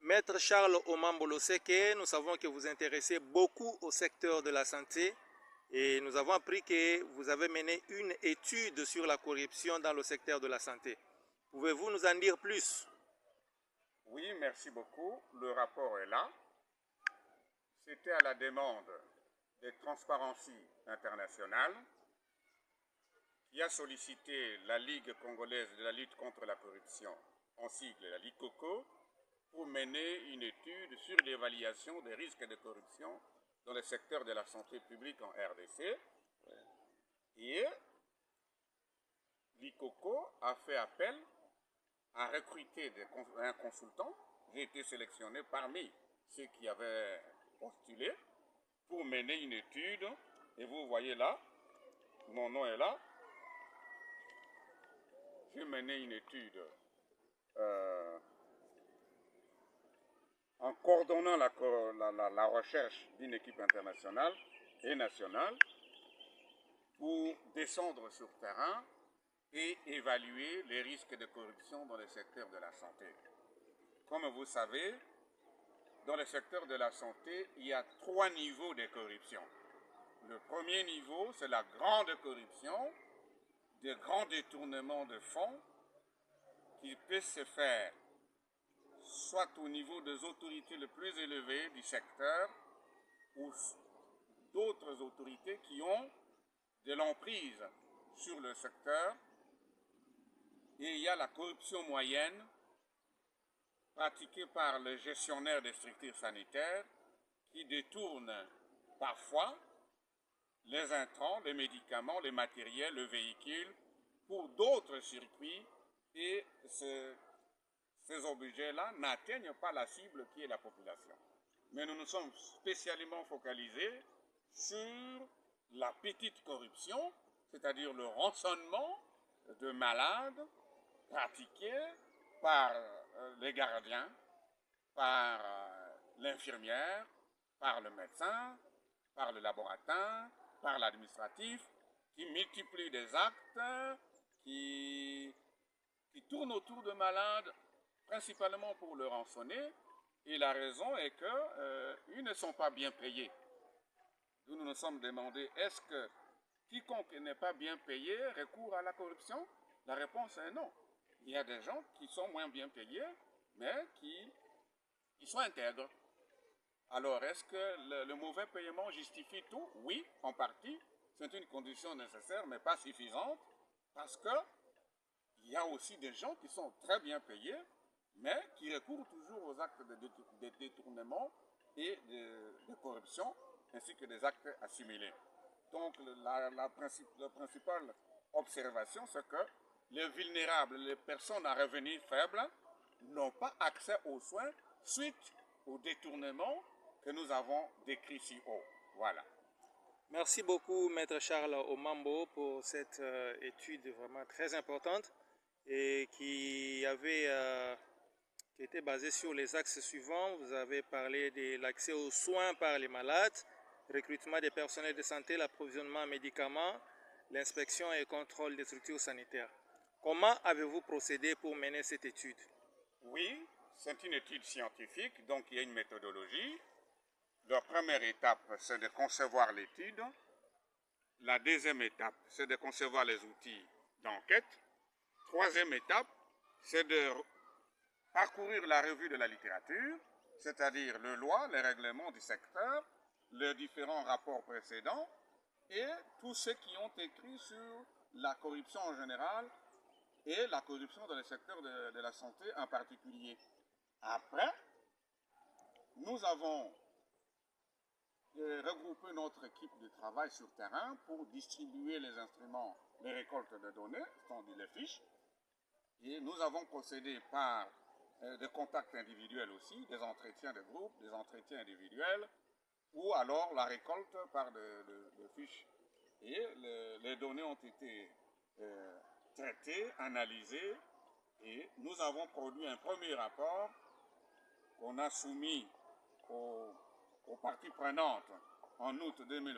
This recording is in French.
Maître Charles Omambolo Seke, nous savons que vous intéressez beaucoup au secteur de la santé et nous avons appris que vous avez mené une étude sur la corruption dans le secteur de la santé. Pouvez-vous nous en dire plus? Oui, merci beaucoup. Le rapport est là. C'était à la demande de Transparency International qui a sollicité la Ligue congolaise de la lutte contre la corruption, en sigle la Ligue Coco, pour mener une étude sur l'évaluation des risques de corruption dans le secteur de la santé publique en RDC. Et l'ICOCO a fait appel à recruter un consultant. J'ai été sélectionné parmi ceux qui avaient postulé pour mener une étude. Et vous voyez là, mon nom est là. J'ai mené une étude en coordonnant la recherche d'une équipe internationale et nationale pour descendre sur terrain et évaluer les risques de corruption dans le secteur de la santé. Comme vous savez, dans le secteur de la santé, il y a 3 niveaux de corruption. Le premier niveau, c'est la grande corruption, des grands détournements de fonds qui peuvent se faire soit au niveau des autorités les plus élevées du secteur ou d'autres autorités qui ont de l'emprise sur le secteur. Et il y a la corruption moyenne pratiquée par les gestionnaires des structures sanitaires qui détournent parfois les intrants, les médicaments, les matériels, le véhicule pour d'autres circuits et ces objets-là n'atteignent pas la cible qui est la population. Mais nous nous sommes spécialement focalisés sur la petite corruption, c'est-à-dire le rançonnement de malades pratiqué par les gardiens, par l'infirmière, par le médecin, par le laboratoire, par l'administratif, qui multiplient des actes, qui tournent autour de malades, principalement pour le rançonner. Et la raison est qu'ils ne sont pas bien payés. Nous nous sommes demandé, est-ce que quiconque n'est pas bien payé recourt à la corruption? La réponse est non. Il y a des gens qui sont moins bien payés, mais qui sont intègres. Alors, est-ce que le mauvais paiement justifie tout? Oui, en partie. C'est une condition nécessaire, mais pas suffisante, parce qu'il y a aussi des gens qui sont très bien payés, mais qui recourent toujours aux actes de détournement et de corruption, ainsi que des actes assimilés. Donc, la principale observation, c'est que les vulnérables, les personnes à revenus faibles, n'ont pas accès aux soins suite au détournement que nous avons décrit si haut. Voilà. Merci beaucoup, Maître Charles Omambo, pour cette étude vraiment très importante et qui était basée sur les axes suivants. Vous avez parlé de l'accès aux soins par les malades, recrutement des personnels de santé, l'approvisionnement en médicaments, l'inspection et le contrôle des structures sanitaires. Comment avez-vous procédé pour mener cette étude? Oui, c'est une étude scientifique, donc il y a une méthodologie. La première étape, c'est de concevoir l'étude. La deuxième étape, c'est de concevoir les outils d'enquête. Troisième étape, c'est de parcourir la revue de la littérature, c'est-à-dire les lois, les règlements du secteur, les différents rapports précédents et tous ceux qui ont écrit sur la corruption en général et la corruption dans le secteur de la santé en particulier. Après, nous avons regroupé notre équipe de travail sur terrain pour distribuer les instruments, les récoltes de données, c'est-à-dire les fiches. Et nous avons procédé par des contacts individuels aussi, des entretiens de groupe, des entretiens individuels, ou alors la récolte par des fiches. Et les données ont été traitées, analysées, et nous avons produit un premier rapport qu'on a soumis aux parties prenantes en août 2020.